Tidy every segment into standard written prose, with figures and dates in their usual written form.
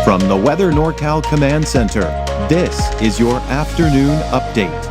From the Weather NorCal Command Center, this is your afternoon update.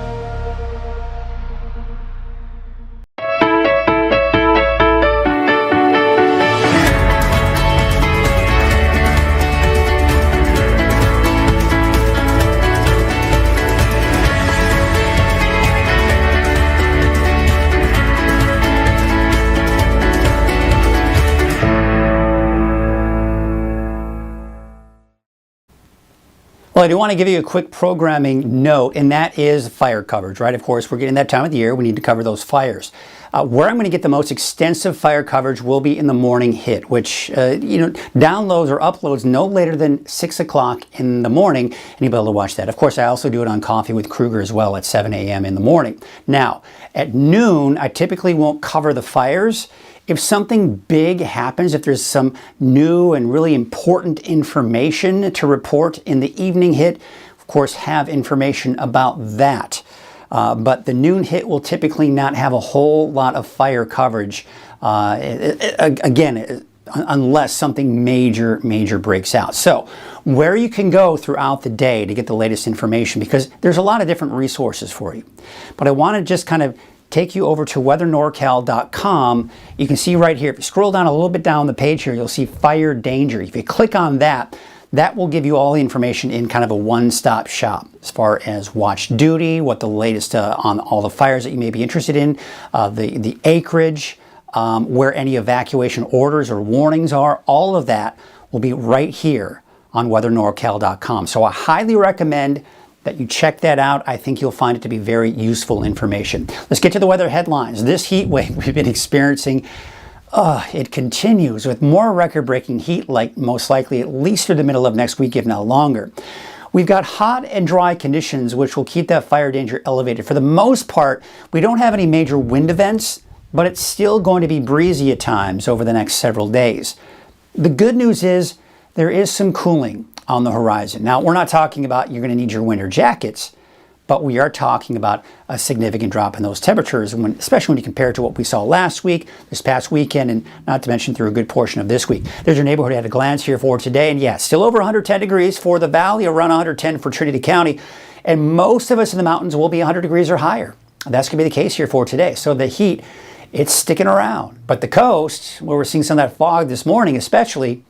Well, I do want to give you a quick programming note, and that is fire coverage, right? Of course, we're getting that time of the year. We need to cover those fires. Where I'm going to get the most extensive fire coverage will be in the morning hit, which, downloads or uploads no later than 6 o'clock in the morning, and you'll be able to watch that. Of course, I also do it on Coffee with Kruger as well at 7 a.m. in the morning. Now, at noon, I typically won't cover the fires. If something big happens, if there's some new and really important information to report in the evening hit, of course, have information about that. But the noon hit will typically not have a whole lot of fire coverage, again, unless something major breaks out. So where you can go throughout the day to get the latest information, because there's a lot of different resources for you. But I want to just kind of take you over to weathernorcal.com. You can see right here, if you scroll down a little bit down the page here, you'll see fire danger. If you click on that, that will give you all the information in kind of a one-stop shop as far as watch duty, what the latest on all the fires that you may be interested in, the acreage, where any evacuation orders or warnings are. All of that will be right here on weathernorcal.com. So I highly recommend that you check that out. I think you'll find it to be very useful information. Let's get to the weather headlines. This heat wave we've been experiencing, it continues with more record-breaking heat, like most likely at least through the middle of next week, if not longer. We've got hot and dry conditions, which will keep that fire danger elevated. For the most part, we don't have any major wind events, but it's still going to be breezy at times over the next several days. The good news is there is some cooling on the horizon. Now, we're not talking about you're going to need your winter jackets, but we are talking about a significant drop in those temperatures, especially when you compare it to what we saw last week, this past weekend, and not to mention through a good portion of this week. There's your neighborhood at a glance here for today, and yeah, still over 110 degrees for the valley, around 110 for Trinity County, and most of us in the mountains will be 100 degrees or higher. That's going to be the case here for today. So the heat, it's sticking around. But the coast, where we're seeing some of that fog this morning especially,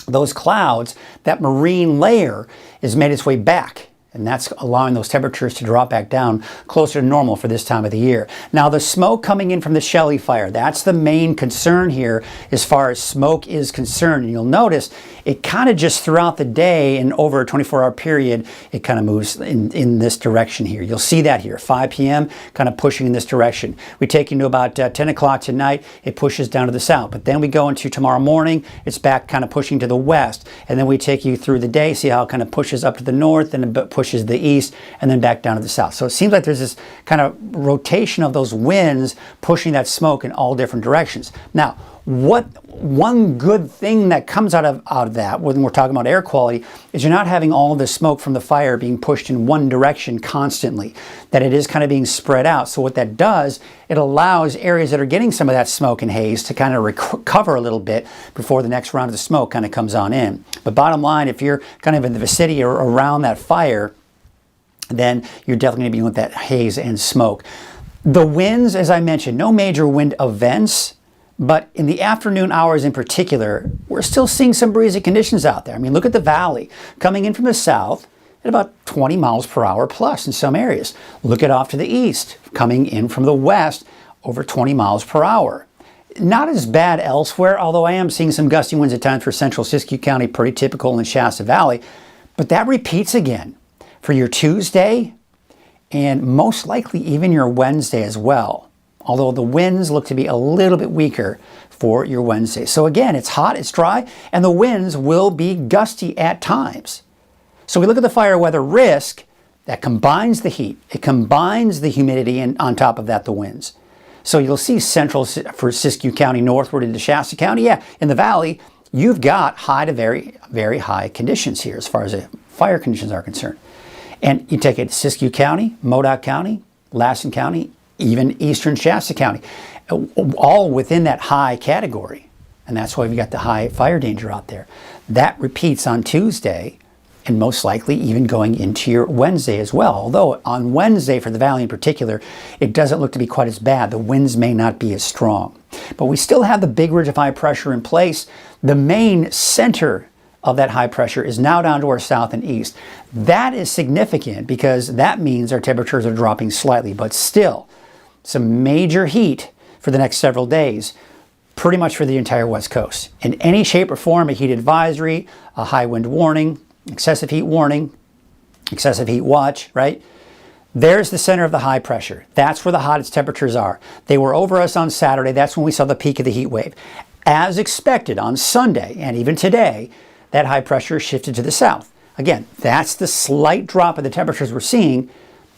those clouds, that marine layer has made its way back, and that's allowing those temperatures to drop back down closer to normal for this time of the year. Now, the smoke coming in from the Shelley fire, that's the main concern here as far as smoke is concerned. And you'll notice it kind of just throughout the day and over a 24-hour period, it kind of moves in this direction here. You'll see that here, 5 p.m., kind of pushing in this direction. We take you to about 10 o'clock tonight, it pushes down to the south. But then we go into tomorrow morning, it's back kind of pushing to the west. And then we take you through the day, see how it kind of pushes up to the north and pushes to the east and then back down to the south. So it seems like there's this kind of rotation of those winds pushing that smoke in all different directions. Now, one good thing that comes out of that when we're talking about air quality is you're not having all of the smoke from the fire being pushed in one direction constantly, that it is kind of being spread out. So what that does, it allows areas that are getting some of that smoke and haze to kind of recover a little bit before the next round of the smoke kind of comes on in. But bottom line, if you're kind of in the vicinity or around that fire, then you're definitely going to be with that haze and smoke. The winds, as I mentioned, no major wind events, but in the afternoon hours in particular, we're still seeing some breezy conditions out there. I mean, look at the valley coming in from the south at about 20 miles per hour plus in some areas. Look at off to the east, coming in from the west, over 20 miles per hour. Not as bad elsewhere, although I am seeing some gusty winds at times for central Siskiyou County, pretty typical in Shasta Valley. But that repeats again for your Tuesday and most likely even your Wednesday as well. Although the winds look to be a little bit weaker for your Wednesday. So again, it's hot, it's dry, and the winds will be gusty at times. So we look at the fire weather risk that combines the heat, it combines the humidity, and on top of that, the winds. So you'll see central for Siskiyou County northward into Shasta County. Yeah, in the valley, you've got high to very, very high conditions here as far as the fire conditions are concerned. And you take it to Siskiyou County, Modoc County, Lassen County, even eastern Shasta County, all within that high category. And that's why we've got the high fire danger out there. That repeats on Tuesday, and most likely even going into your Wednesday as well. Although on Wednesday, for the valley in particular, it doesn't look to be quite as bad. The winds may not be as strong. But we still have the big ridge of high pressure in place. The main center of that high pressure is now down to our south and east. That is significant because that means our temperatures are dropping slightly, but still some major heat for the next several days, pretty much for the entire West Coast. In any shape or form, a heat advisory, a high wind warning, excessive heat warning, excessive heat watch, right? There's the center of the high pressure. That's where the hottest temperatures are. They were over us on Saturday. That's when we saw the peak of the heat wave. As expected on Sunday and even today, that high pressure shifted to the south. Again, that's the slight drop in the temperatures we're seeing,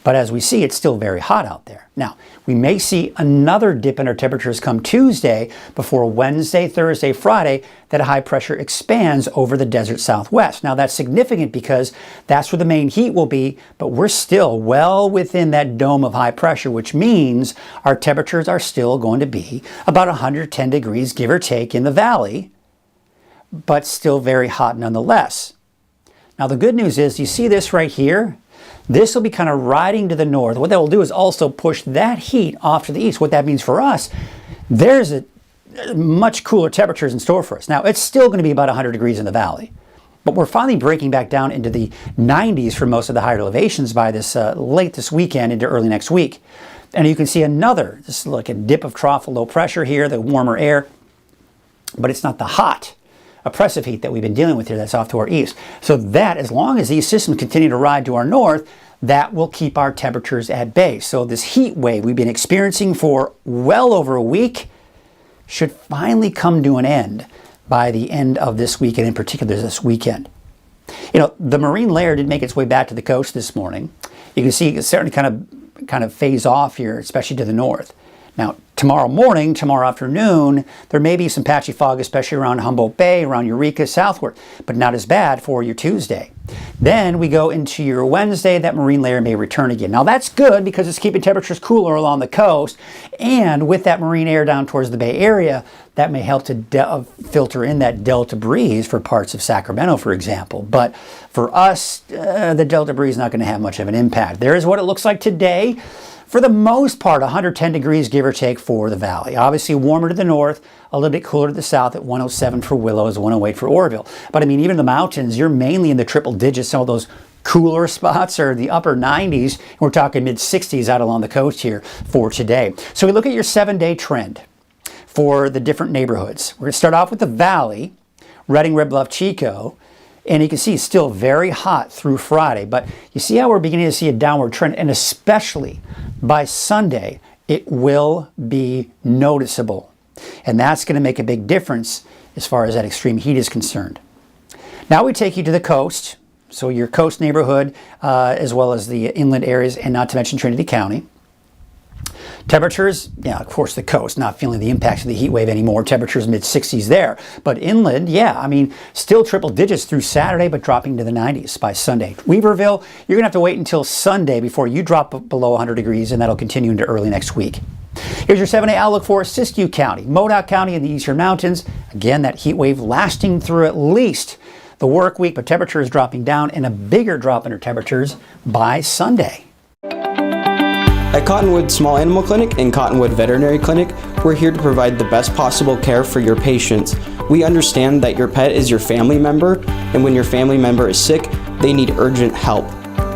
but as we see, it's still very hot out there. Now, we may see another dip in our temperatures come Tuesday before Wednesday, Thursday, Friday, that high pressure expands over the desert southwest. Now, that's significant because that's where the main heat will be, but we're still well within that dome of high pressure, which means our temperatures are still going to be about 110 degrees, give or take, in the valley, but still very hot nonetheless. Now, the good news is, you see this right here? This will be kind of riding to the north. What that will do is also push that heat off to the east. What that means for us, there's a much cooler temperatures in store for us. Now, it's still going to be about 100 degrees in the valley, but we're finally breaking back down into the 90s for most of the higher elevations by this late this weekend into early next week. And you can see another, just like a dip of trough of low pressure here, the warmer air, but it's not the hot, oppressive heat that we've been dealing with here that's off to our east. So that, as long as these systems continue to ride to our north, that will keep our temperatures at bay. So this heat wave we've been experiencing for well over a week should finally come to an end by the end of this week, and in particular this weekend. You know, the marine layer did make its way back to the coast this morning. You can see it's starting to kind of phase off here, especially to the north. Now, tomorrow morning, tomorrow afternoon, there may be some patchy fog, especially around Humboldt Bay, around Eureka, southward, but not as bad for your Tuesday. Then we go into your Wednesday, that marine layer may return again. Now, that's good because it's keeping temperatures cooler along the coast, and with that marine air down towards the Bay Area, that may help to filter in that delta breeze for parts of Sacramento, for example. But for us, the delta breeze is not going to have much of an impact. There is what it looks like today. For the most part, 110 degrees, give or take, for the valley. Obviously warmer to the north, a little bit cooler to the south at 107 for Willows, 108 for Oroville. But I mean, even the mountains, you're mainly in the triple digits. Some of those cooler spots are the upper 90s. We're talking mid 60s out along the coast here for today. So we look at your 7-day trend for the different neighborhoods. We're going to start off with the valley, Redding, Red Bluff, Chico. And you can see it's still very hot through Friday, but you see how we're beginning to see a downward trend, and especially by Sunday, it will be noticeable. And that's going to make a big difference as far as that extreme heat is concerned. Now we take you to the coast, so your coast neighborhood, as well as the inland areas, and not to mention Trinity County. Temperatures, yeah, of course, the coast, not feeling the impacts of the heat wave anymore. Temperatures mid-60s there. But inland, yeah, I mean, still triple digits through Saturday, but dropping to the 90s by Sunday. Weaverville, you're going to have to wait until Sunday before you drop below 100 degrees, and that'll continue into early next week. Here's your 7-day outlook for Siskiyou County, Modoc County, and the Eastern Mountains. Again, that heat wave lasting through at least the work week, but temperatures dropping down, and a bigger drop in our temperatures by Sunday. At Cottonwood Small Animal Clinic and Cottonwood Veterinary Clinic, we're here to provide the best possible care for your patients. We understand that your pet is your family member, and when your family member is sick, they need urgent help.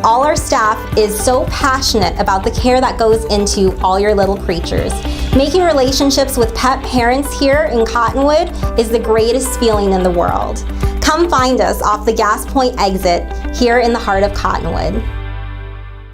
All our staff is so passionate about the care that goes into all your little creatures. Making relationships with pet parents here in Cottonwood is the greatest feeling in the world. Come find us off the Gas Point exit here in the heart of Cottonwood.